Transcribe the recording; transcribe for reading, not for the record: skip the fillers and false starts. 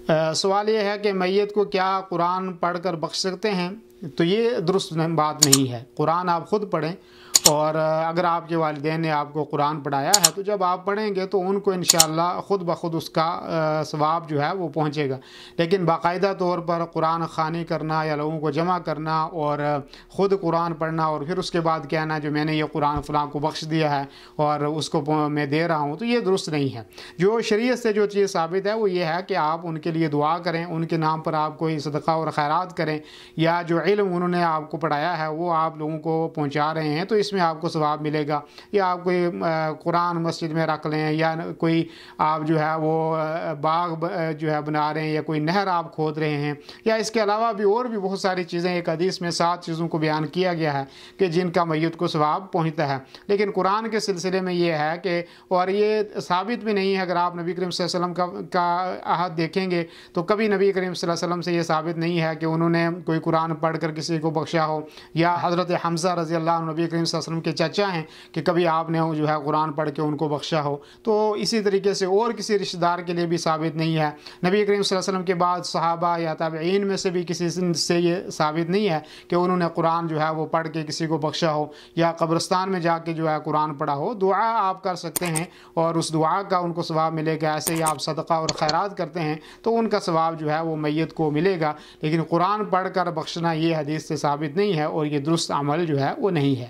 سوال یہ ہے کہ میت کو کیا قرآن پڑھ کر بخش سکتے ہیں؟ تو یہ درست بات نہیں ہے۔ قرآن آپ خود پڑھیں، اور اگر آپ کے والدین نے آپ کو قرآن پڑھایا ہے تو جب آپ پڑھیں گے تو ان کو انشاءاللہ خود بخود اس کا ثواب جو ہے وہ پہنچے گا۔ لیکن باقاعدہ طور پر قرآن خوانی کرنا یا لوگوں کو جمع کرنا اور خود قرآن پڑھنا اور پھر اس کے بعد کہنا جو میں نے یہ قرآن فلاں کو بخش دیا ہے اور اس کو میں دے رہا ہوں، تو یہ درست نہیں ہے۔ جو شریعت سے جو چیز ثابت ہے وہ یہ ہے کہ آپ ان کے لیے دعا کریں، ان کے نام پر آپ کوئی صدقہ اور خیرات کریں، یا جو علم انہوں نے آپ کو پڑھایا ہے وہ آپ لوگوں کو پہنچا رہے ہیں تو اس میں آپ کو ثواب ملے گا۔ یا آپ کوئی قرآن مسجد میں رکھ لیں، یا کوئی آپ جو ہے وہ باغ جو ہے بنا رہے ہیں، یا کوئی نہر آپ کھود رہے ہیں، یا اس کے علاوہ بھی اور بھی بہت ساری چیزیں، ایک حدیث میں 7 چیزوں کو بیان کیا گیا ہے کہ جن کا میت کو ثواب پہنچتا ہے۔ لیکن قرآن کے سلسلے میں یہ ہے کہ، اور یہ ثابت بھی نہیں ہے، اگر آپ نبی کریم صلی اللہ علیہ وسلم کا عہد دیکھیں گے تو کبھی نبی کریم صلی اللہ علیہ وسلم سے یہ ثابت نہیں ہے کہ انہوں نے کوئی قرآن پڑھ کر کسی کو بخشا ہو، یا حضرت حمزہ رضی اللہ عنہ نبی کریم صلی اللہ علیہ وسلم کے چچا ہیں کہ کبھی آپ نے جو ہے قرآن پڑھ کے ان کو بخشا ہو۔ تو اسی طریقے سے اور کسی رشتہ دار کے لیے بھی ثابت نہیں ہے۔ نبی کریم صلی اللہ علیہ وسلم کے بعد صحابہ یا تابعین میں سے بھی کسی سے یہ ثابت نہیں ہے کہ انہوں نے قرآن جو ہے وہ پڑھ کے کسی کو بخشا ہو یا قبرستان میں جا کے جو ہے قرآن پڑھا ہو۔ دعا آپ کر سکتے ہیں اور اس دعا کا ان کو ثواب ملے گا۔ ایسے ہی آپ صدقہ اور خیرات کرتے ہیں تو ان کا ثواب جو ہے وہ میت کو ملے گا، لیکن قرآن پڑھ کر بخشنا یہ حدیث سے ثابت نہیں ہے اور یہ درست عمل جو ہے وہ نہیں ہے۔